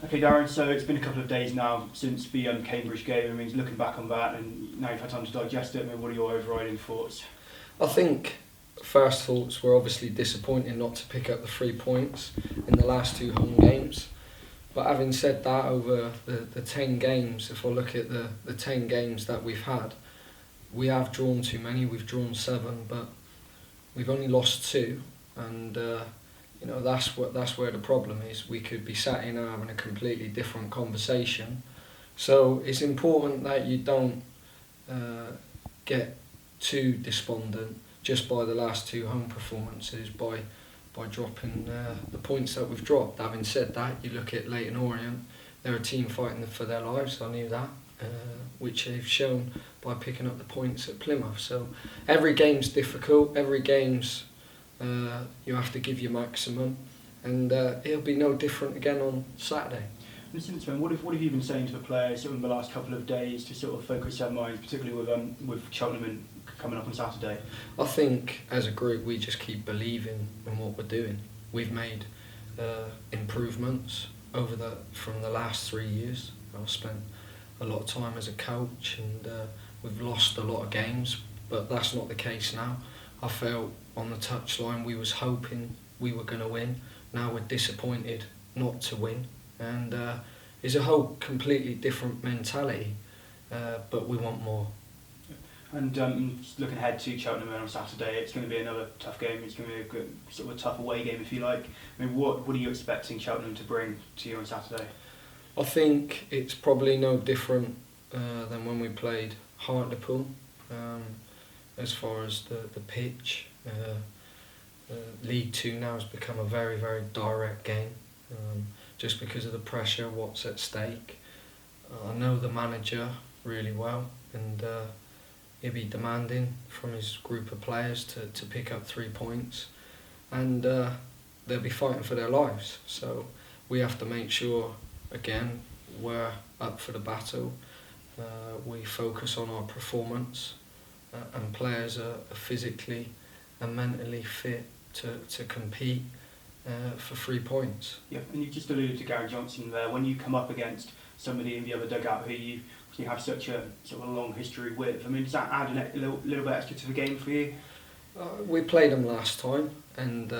Okay, Darren, so it's been a couple of days now since the Cambridge game. I mean, looking back on that, and now you've had time to digest it, I mean, what are your overriding thoughts? I think first thoughts were obviously disappointing not to pick up the 3 points in the last 2 home games. But having said that, over the 10 games, if I look at the 10 games that we've had, we have drawn too many. We've drawn 7, but we've only lost 2, and that's where the problem is. We could be sat in here having a completely different conversation. So it's important that you don't get too despondent just by the last 2 home performances, by dropping the points that we've dropped. Having said that, you look at Leyton Orient, they're a team fighting for their lives, I knew that, which they've shown by picking up the points at Plymouth. So every game's difficult, every game's you have to give your maximum, and it'll be no different again on Saturday. And since then, what have you been saying to the players in the last couple of days to sort of focus their minds, particularly with Cheltenham coming up on Saturday? I think as a group we just keep believing in what we're doing. We've made improvements from the last 3 years. I've spent a lot of time as a coach, and we've lost a lot of games, but that's not the case now. I felt on the touchline we was hoping we were going to win. Now we're disappointed not to win, and it's a whole completely different mentality, but we want more. And just looking ahead to Cheltenham on Saturday, it's going to be another tough game. It's going to be a good, sort of a tough away game, if you like. I mean, what are you expecting Cheltenham to bring to you on Saturday? I think it's probably no different than when we played Hartlepool, as far as the pitch. League 2 now has become a very, very direct game, just because of the pressure, what's at stake. I know the manager really well, and he'll be demanding from his group of players to pick up 3 points, and they'll be fighting for their lives. So we have to make sure, again, we're up for the battle. We focus on our performance, and players are physically and mentally fit to compete for 3 points. Yeah, and you just alluded to Gary Johnson there. When you come up against somebody in the other dugout who you have such a sort of a long history with, I mean, does that add a little bit extra to the game for you? We played them last time, and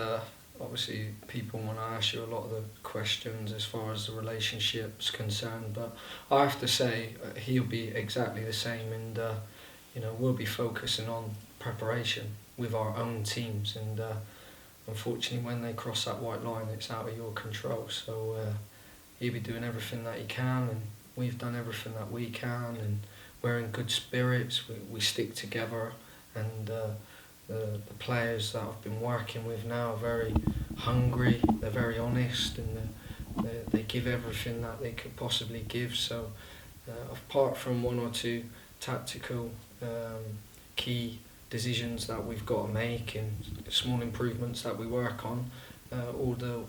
obviously people want to ask you a lot of the questions as far as the relationship's concerned, but I have to say he'll be exactly the same, and we'll be focusing on preparation with our own teams, and unfortunately when they cross that white line it's out of your control. So he'll be doing everything that he can, and we've done everything that we can, and we're in good spirits. We stick together, and the players that I've been working with now are very hungry, they're very honest, and they give everything that they could possibly give. So apart from 1 or 2 tactical key decisions that we've got to make and small improvements that we work on, all the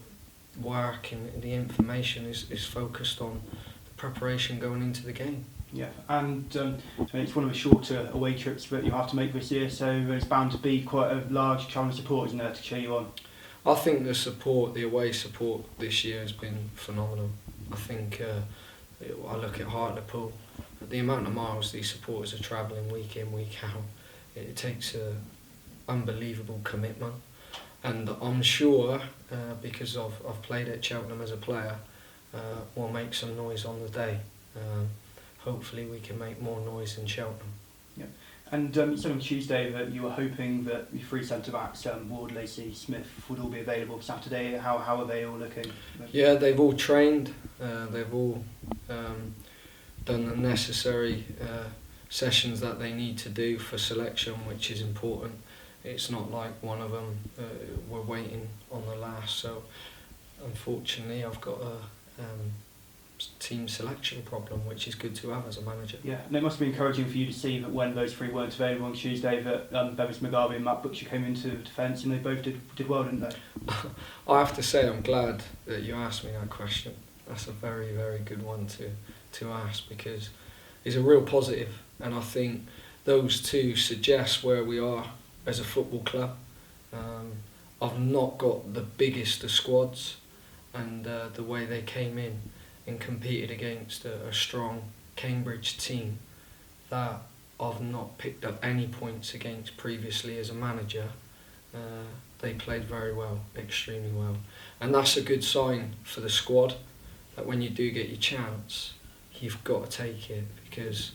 work and the information is focused on the preparation going into the game. Yeah, and it's one of the shorter away trips that you have to make this year, so there's bound to be quite a large challenge of support, isn't there, to cheer you on? I think the away support this year has been phenomenal. I think I look at Hartlepool, the amount of miles these supporters are travelling week in, week out. It takes an unbelievable commitment, and I'm sure because I've played at Cheltenham as a player, we'll make some noise on the day. Hopefully we can make more noise in Cheltenham. Yeah. And you said on Tuesday that you were hoping that the 3 centre-backs, Ward, Lacey, Smith, would all be available Saturday. How are they all looking? Yeah, they've all trained. They've all done the necessary sessions that they need to do for selection, which is important. It's not like one of them we're waiting on the last. So unfortunately I've got a team selection problem, which is good to have as a manager. Yeah, and it must be encouraging for you to see that when those 3 weren't available on Tuesday, that Bevis Mugabe and Matt Butcher came into defence, and they both did well, didn't they? I have to say I'm glad that you asked me that question. That's a very, very good one to ask, because it's a real positive, and I think those 2 suggest where we are as a football club. I've not got the biggest of squads, and the way they came in and competed against a strong Cambridge team that I've not picked up any points against previously as a manager. They played very well, extremely well. And that's a good sign for the squad, that when you do get your chance, you've got to take it, because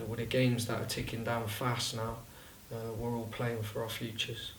with the games that are ticking down fast now, we're all playing for our futures.